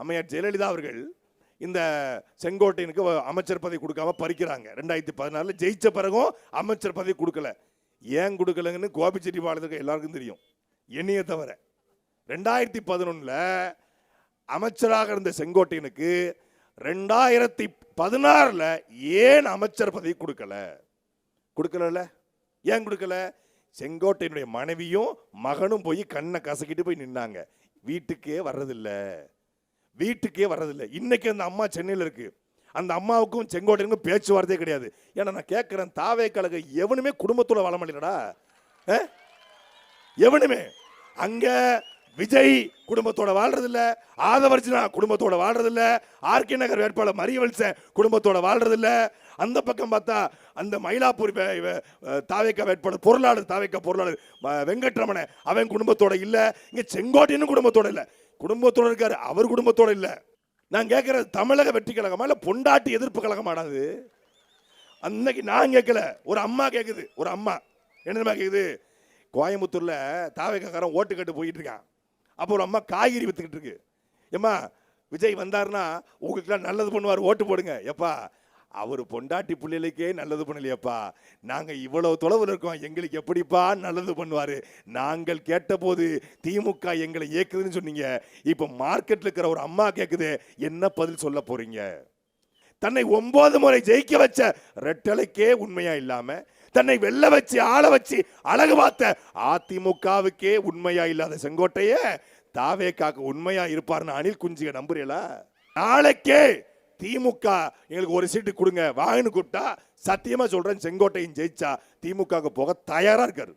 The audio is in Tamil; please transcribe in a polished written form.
அம்மையார் ஜெயலலிதா அவர்கள் இந்த செங்கோட்டையனுக்கு அமைச்சர் பதவி கொடுக்காம பறிக்கிறாங்க. 2016 ஜெயிச்ச பிறகும் அமைச்சர் பதவி கொடுக்கல. ஏன் கொடுக்கலங்கன்னு கோபிச்செட்டிப்பாளையத்துக்கு எல்லாருக்கும் தெரியும், என்னைய தவிர. 2011 அமைச்சராக இருந்த செங்கோட்டையனுக்கு 2016 ஏன் அமைச்சர் பதவி கொடுக்கல? ஏன் கொடுக்கல? செங்கோட்டையனுடைய மனைவியும் மகனும் போய் கண்ணை கசக்கிட்டு போய் நின்னாங்க. வீட்டுக்கே வர்றதில்லை. இன்னைக்கு அந்த அம்மா சென்னையில் இருக்கு. அந்த அம்மாவுக்கும் செங்கோட்டையனுக்கும் பேச்சுவார்த்தையே கிடையாது. ஏன்னா நான் கேட்கிறேன், தாவே கழக எவனுமே குடும்பத்தோட வாழ மாட்டேடா. எவனுமே அங்க விஜய் குடும்பத்தோட வாழ்றதில்ல, ஆதவர்ஜனா குடும்பத்தோட வாழ்றதில்ல, ஆர்கே நகர் வேட்பாளர் மரியவல்சன் குடும்பத்தோட வாழ்றதில்ல. அந்த பக்கம் பார்த்தா அந்த மயிலாப்பூர் தாவேக்கா வேட்பாளர் பொருளாளர் வெங்கட்ரமணன் அவன் குடும்பத்தோட இல்ல. இங்க செங்கோட்டையனும் குடும்பத்தோட இல்ல. குடும்பத்தோட இருக்காரு, அவர் குடும்பத்தோட இல்ல. நான் கேட்கறது தமிழக வெற்றி கழகமா இல்ல பொண்டாட்டி எதிர்ப்பு கழகமானது? அன்னைக்கு நான் கேட்கல, ஒரு அம்மா கேக்குது. ஒரு அம்மா என்ன கேக்குது, கோயம்புத்தூர்ல தாவேக்காரன் ஓட்டு கட்டு போயிட்டு இருக்கான். அப்போ ஒரு அம்மா காய்கறி வித்துக்கிட்டு இருக்கு. ஏம்மா, விஜய் வந்தாருன்னா உங்களுக்குலாம் நல்லது பண்ணுவார், ஓட்டு போடுங்க. எப்பா, அவர் பொண்டாட்டி பிள்ளைகளுக்கே நல்லது பண்ணலையப்பா, நாங்க இவ்வளவு தொலைவில் இருக்கோம், எங்களுக்கு எப்படிப்பா நல்லது பண்ணுவாரு? நாங்கள் கேட்டபோது திமுக எங்களை இயக்குதுன்னு சொன்னீங்க. இப்ப மார்க்கெட்ல இருக்கிற ஒரு அம்மா கேக்குது, என்ன பதில் சொல்ல போறீங்க? தன்னை 9 முறை ஜெயிக்க வச்ச ரெட்டலைக்கே உண்மையா இல்லாம, தன்னை வெல்ல வச்சு ஆள வச்சு அழகு பார்த்த அதிமுகவுக்கே உண்மையா இல்லாத செங்கோட்டைய தாவேக்காக்கு உண்மையா இருப்பார்னு அனில் குஞ்சிக நம்புறீங்களா? நாளைக்கே திமுக எங்களுக்கு ஒரு சீட்டு கொடுங்க வாங்கன்னு கூப்பிட்டா சத்தியமா சொல்றேன், செங்கோட்டையும் ஜெயிச்சா திமுக போக தயாரா இருக்காரு.